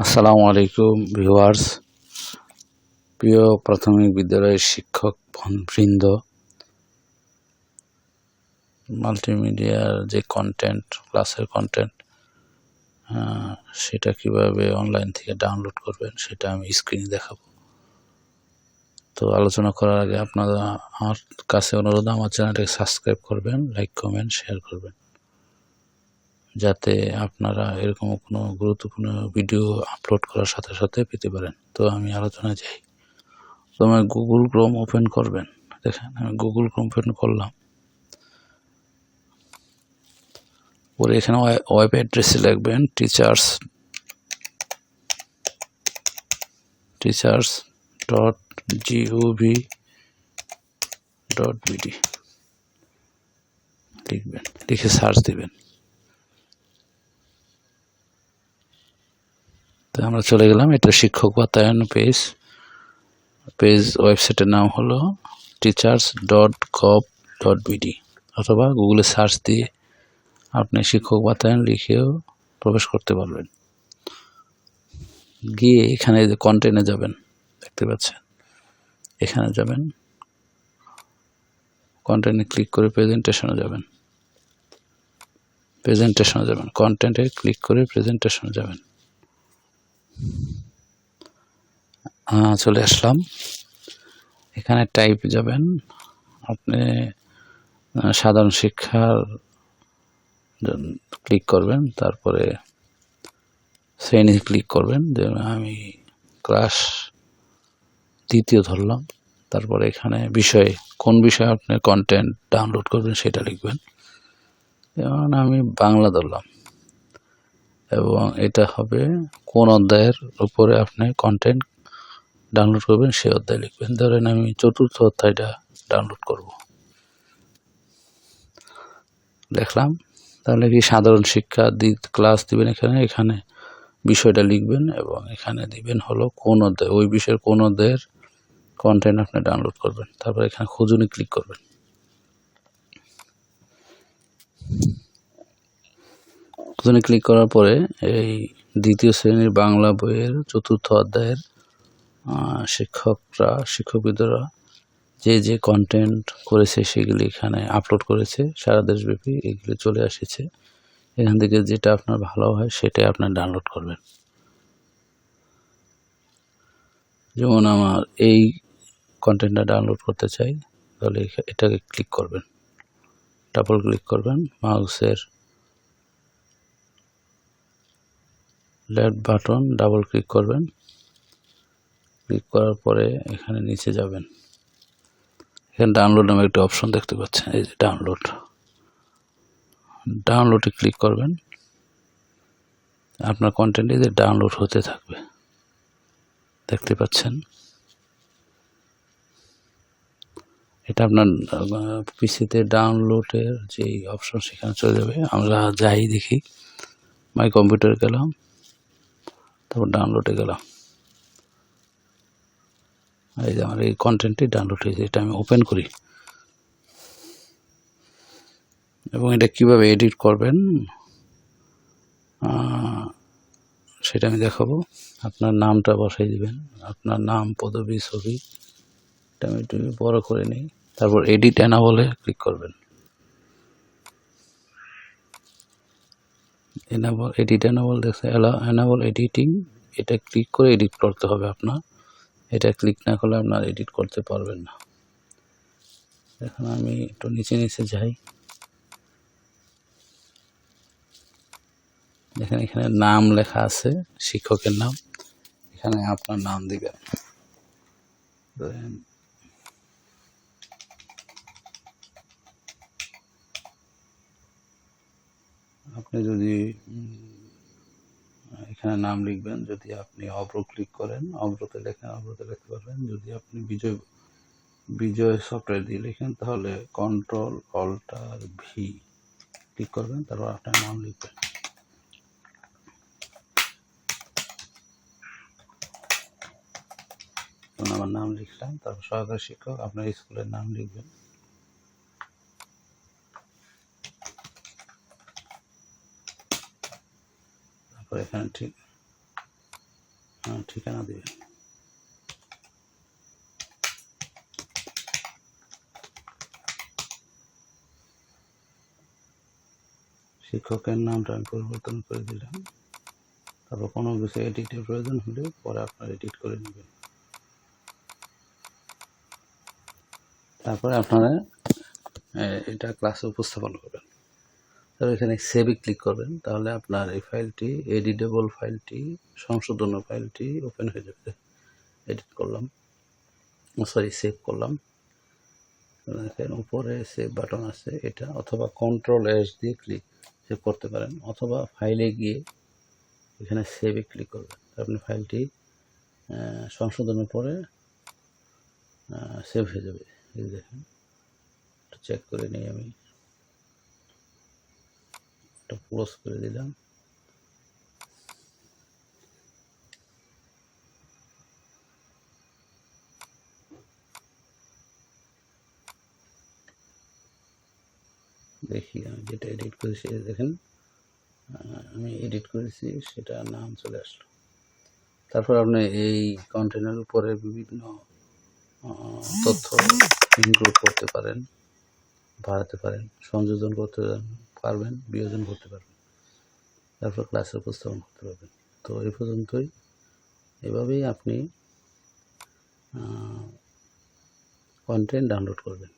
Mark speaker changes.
Speaker 1: আসসালামু আলাইকুম ভিউয়ার্স, প্রিয় প্রাথমিক বিদ্যালয়ের শিক্ষক বৃন্দ। মাল্টিমিডিয়ার যে কন্টেন্ট, ক্লাসের কন্টেন্ট, সেটা কিভাবে অনলাইন থেকে ডাউনলোড করবেন সেটা আমি স্ক্রিনে দেখাবো। তো আলোচনা করার আগে আপনারা আমার কাছে অনুরোধ, আমার চ্যানেলটাকে সাবস্ক্রাইব করবেন, লাইক কমেন্ট শেয়ার করবেন, যাতে আপনারা এরকম কোনো গুরুত্বপূর্ণ ভিডিও আপলোড করার সাথে সাথে পেতে পারেন। তো আমি আলোচনায় যাই। তো আমি গুগল ক্রোম ওপেন করবেন। দেখেন, আমি গুগল ক্রোম ওপেন করলাম। পরে এখানে ওয়েব অ্যাড্রেসে লিখবেন teachers.gov.bd লিখবেন, লিখে সার্চ দিবেন। তো আমরা চলে গেলাম, এটা শিক্ষক বাতায়ন পেজ ওয়েবসাইটের নাম হলো teachers.gov.bd, অথবা গুগলে সার্চ দিয়ে আপনি শিক্ষক বাতায়ন লিখেও প্রবেশ করতে পারবেন। গিয়ে এখানে যে কন্টেন্টে যাবেন, দেখতে পাচ্ছেন, এখানে যাবেন, কন্টেন্টে ক্লিক করে প্রেজেন্টেশনে যাবেন, কন্টেন্টে ক্লিক করে প্রেজেন্টেশনে যাবেন। চলে আসলাম। এখানে টাইপ যাবেন, আপনি সাধারণ শিক্ষার ক্লিক করবেন, তারপরে শ্রেণী ক্লিক করবেন। যেমন আমি ক্লাস 2 ধরলাম। তারপরে এখানে বিষয়, কোন বিষয়ে আপনি কন্টেন্ট ডাউনলোড করবেন সেটা লিখবেন। যেমন আমি বাংলা ধরলাম, এবং এটা হবে কোন অধ্যায়ের উপরে আপনি কন্টেন্ট ডাউনলোড করবেন সেই অধ্যায় লিখবেন। ধরেন আমি 4র্থ অধ্যায়টা ডাউনলোড করব, লিখলাম। তাহলে কি সাধারণ শিক্ষা ক্লাস দিবেন, এখানে বিষয়টা লিখবেন, এবং এখানে দিবেন হলো কোন অধ্যায়, ওই বিষয়ের কোন অধ্যায়ের কন্টেন্ট আপনি ডাউনলোড করবেন। তারপর এখানে খুঁজুনি ক্লিক করবেন। খুঁজুনি ক্লিক করার পরে এই 2য় শ্রেণীর বাংলা বইয়ের 4র্থ অধ্যায়ের শিক্ষকবিদরা যে কন্টেন্ট করেছে সেগুলি এখানে আপলোড করেছে সারা দেশব্যাপী, এগুলি চলে এসেছে। এখান থেকে যেটা আপনার ভালো হয় সেটাই আপনার ডাউনলোড করবেন। যেমন আমার এই কন্টেন্টটা ডাউনলোড করতে চাই, তাহলে এটাকে ক্লিক করবেন, ডাবল ক্লিক করবেন, মাউসের লেফট বাটন ডাবল ক্লিক করবেন। ক্লিক করার পরে এখানে নিচে যাবেন, এখানে ডাউনলোড নামে একটা অপশন দেখতে পাচ্ছেন, এই যে ডাউনলোডে ক্লিক করবেন। আপনার কন্টেন্ট এই যে ডাউনলোড হতে থাকবে, দেখতে পাচ্ছেন। এটা আপনার পিসিতে ডাউনলোডের যে অপশন সেখানে চলে যাবে। আমরা যাই দেখি, মাই কম্পিউটার গেলাম, তারপর ডাউনলোডে গেলাম। এই যে আমার এই কন্টেন্টটি ডাউনলোড হয়েছে, এটা আমি ওপেন করি, এবং এটা কিভাবে এডিট করবেন সেটা আমি দেখাবো। আপনার নামটা বসাই দিবেন, আপনার নাম, পদবি, ছবি, এটা আমি একটু বড় করে নিই। তারপর এডিট এনাবলে ক্লিক করবেন। এনাবল দেখছে, এনাবল এডিটিং, এটা ক্লিক করে এডিট করতে হবে আপনার। এটা ক্লিক না করলে আপনার এডিট করতে পারবেন না। এখন আমি একটু নিচে যাই, দেখেন এখানে নাম লেখা আছে, শিক্ষকের নাম। এখানে আপনার নাম দিবেন। আপনি যদি এখানে নাম লিখবেন, যদি আপনি অভ্র ক্লিক করেন, অভ্রতে লেখেন, অভ্রতে লিখতে পারবেন। যদি আপনি বিজয় সফটওয়্যার দিয়ে লিখেন, তাহলে কন্ট্রোল অল্টার ভি ক্লিক করবেন, তারপর আপনার নাম লিখবেন। আমার নাম লিখলাম, তারপর সহকারী শিক্ষক, আপনার স্কুলের নাম লিখবেন। তারপর এখানে ঠিক ঠিকানা দেবেন। শিক্ষকের নামটা আমি পরিবর্তন করে দিলাম। তারপর কোনো কিছু এডিটের প্রয়োজন হলে পরে আপনারা এডিট করে নেবেন। তারপরে আপনারা এটা ক্লাসে উপস্থাপন করবেন। তাহলে এখানে সেভে ক্লিক করবেন, তাহলে আপনার এই ফাইলটি, এডিটেবল ফাইলটি, সংশোধনের ফাইলটি ওপেন হয়ে যাবে। এডিট করলাম, সরি সেভ করলাম। দেখেন উপরে সেভ বাটন আছে, এটা অথবা Ctrl+S দিয়ে ক্লিক সেভ করতে পারেন, অথবা ফাইলে গিয়ে এখানে সেভে ক্লিক করবেন। আপনি ফাইলটি সংশোধনের পরে সেভ হয়ে যাবে। এই দেখেন, চেক করে নিই, আমি এটা ক্লোজ করে দিলাম। দেখি আমি যেটা এডিট করেছি, দেখেন আমি এডিট করেছি, সেটা নাম চলে আসলো। তারপর আপনি এই কন্টেন্টের উপরে বিভিন্ন তথ্য ইনক্লুড করতে পারেন, বাড়াতে পারেন, সংযোজন করতে পারবেন, বিয়োজন করতে পারবেন, তারপর ক্লাসে উপস্থাপন করতে পারবেন। তো এই পর্যন্তই। এভাবেই আপনি কন্টেন্ট ডাউনলোড করবেন।